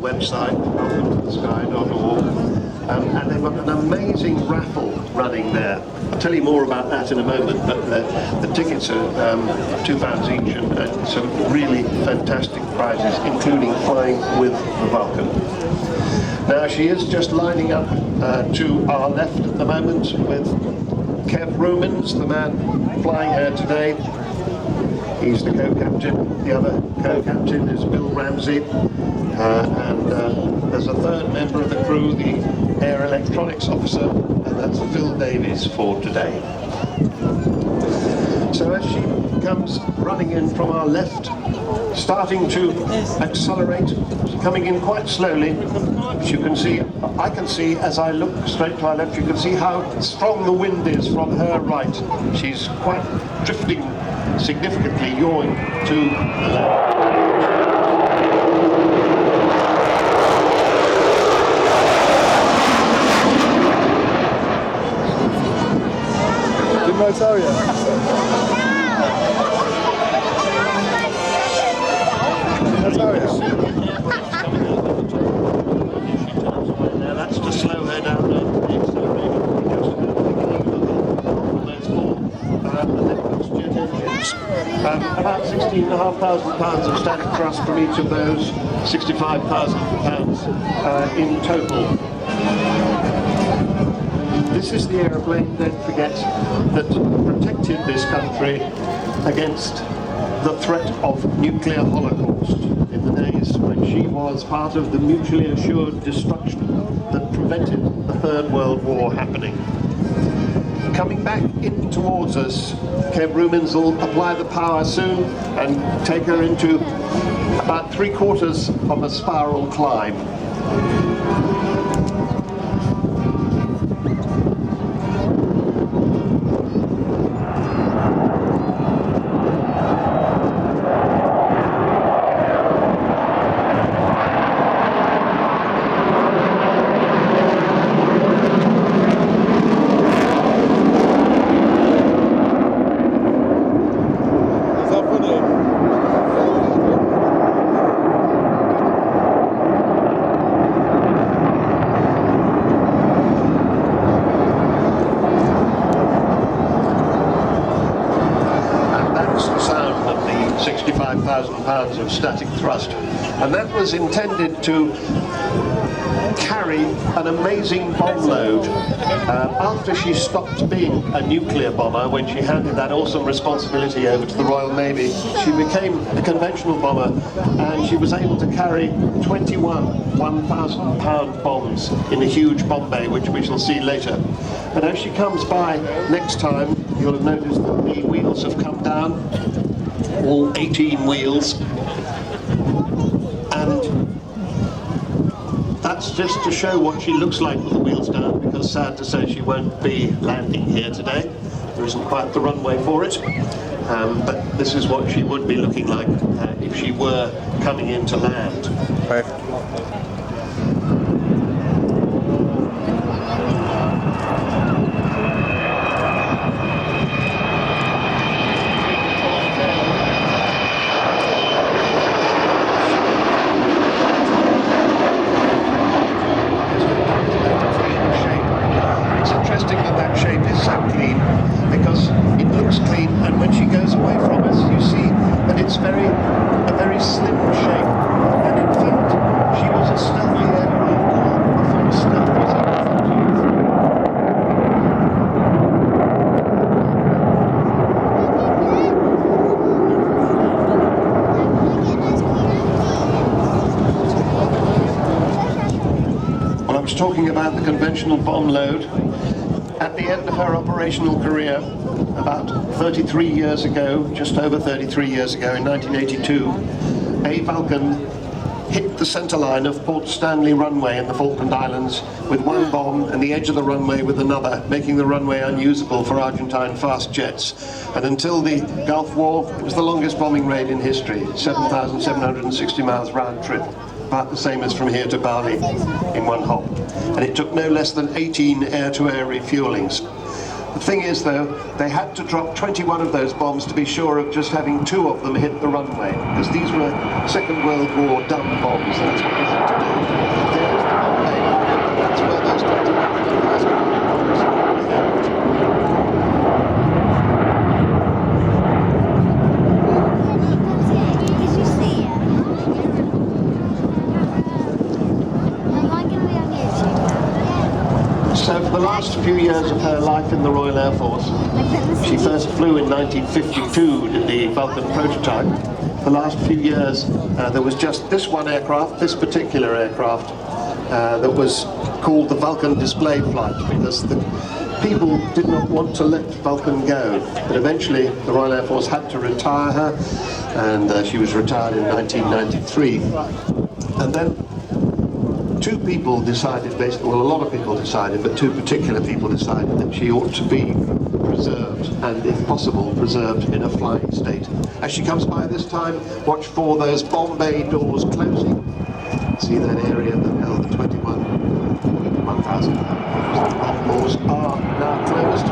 website, welcometothe.sky.org. And they've got an amazing raffle running there. I'll tell you more about that in a moment, but the tickets are £2 each and some really fantastic prizes, including flying with the Vulcan. Now she is just lining up to our left at the moment with Kev Rumens, the man flying her today. He's the co-captain. The other co-captain is Bill Ramsey. And there's a third member of the crew, the air electronics officer, and that's Phil Davies for today. So as she comes running in from our left, starting to accelerate, coming in quite slowly, as you can see, I can see as I look straight to our left, you can see how strong the wind is from her right. She's quite drifting significantly, yawing to the left. Didn't I tell you? Now that's to slow her down the acceleration. About £16,500 of static thrust from each of those, £65,000 in total. This is the aeroplane, don't forget, that protected this country against the threat of nuclear holocaust in the days when she was part of the mutually assured destruction that prevented the Third World War happening. Coming back in towards us, Kev Rumens will apply the power soon and take her into about 3/4 of a spiral climb. £65,000 of static thrust, and that was intended to carry an amazing bomb load. After she stopped being a nuclear bomber, when she handed that awesome responsibility over to the Royal Navy, she became a conventional bomber, and she was able to carry 21 1,000-pound bombs in a huge bomb bay, which we shall see later. And as she comes by next time, you'll have noticed that the wheels have come down, all 18 wheels, and that's just to show what she looks like with the wheels down, because sad to say she won't be landing here today. There isn't quite the runway for it, but this is what she would be looking like if she were coming in to land. Perfect. A very slim shape, and in fact she was a stealthy aircraft before stealth was ever thought of. Well, I was talking about the conventional bomb load. At the end of her operational career, about 33 years ago, just over 33 years ago, in 1982, a Vulcan hit the centre line of Port Stanley runway in the Falkland Islands with one bomb and the edge of the runway with another, making the runway unusable for Argentine fast jets. And until the Gulf War, it was the longest bombing raid in history, 7,760 miles round trip. About the same as from here to Bali in one hop. And it took no less than 18 air-to-air refuelings. The thing is, though, they had to drop 21 of those bombs to be sure of just having 2 of them hit the runway, because these were Second World War dumb bombs, and that's what they had to do. the last few years of her life in the Royal Air Force. She first flew in 1952, did the Vulcan prototype. The last few years there was just this one aircraft, this particular aircraft, that was called the Vulcan display flight, because the people did not want to let Vulcan go. But eventually the Royal Air Force had to retire her, and she was retired in 1993. And then two people decided, basically, well, a lot of people decided, but two particular people decided that she ought to be preserved, and if possible, preserved in a flying state. As she comes by this time, watch for those bomb bay doors closing. See that area that held the 1,000 bomb doors are now closed.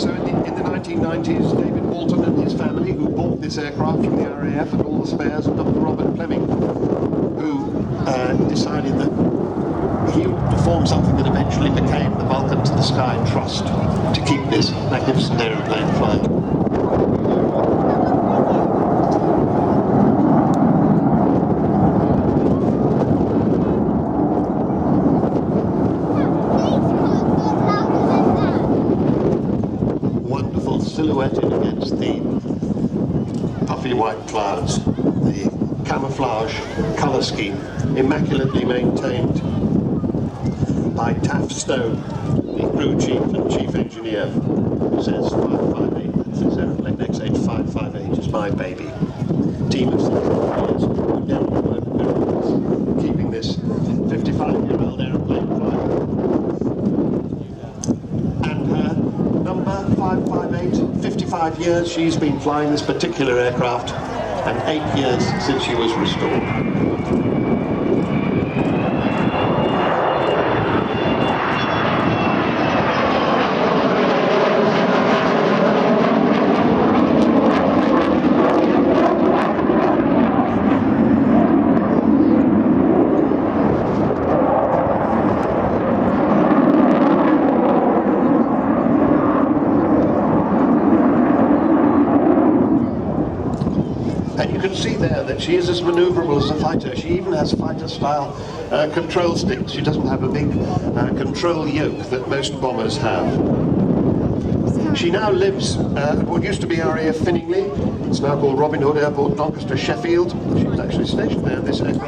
So in the 1990s, David Walton and his family, who bought this aircraft from the RAF and all the spares, and Dr. Robert Fleming, who decided that he ought to form something that eventually became the Vulcan to the Sky Trust, to keep this magnificent aeroplane flying. Wonderful silhouetted against the puffy white clouds. The camouflage colour scheme, immaculately maintained by Taff Stone, the crew chief and chief engineer, who says 558, that's his aeroplane, XH558 is my baby. Team of engineers who down the work, keeping this 55-year-old aeroplane flying. And her number 558, 55 years she's been flying this particular aircraft, and 8 years since she was restored. And you can see there that she is as maneuverable as a fighter. She even has fighter-style control sticks. She doesn't have a big control yoke that most bombers have. She now lives at what used to be RAF Finningley. It's now called Robin Hood Airport, Doncaster, Sheffield. She was actually stationed there in this aircraft.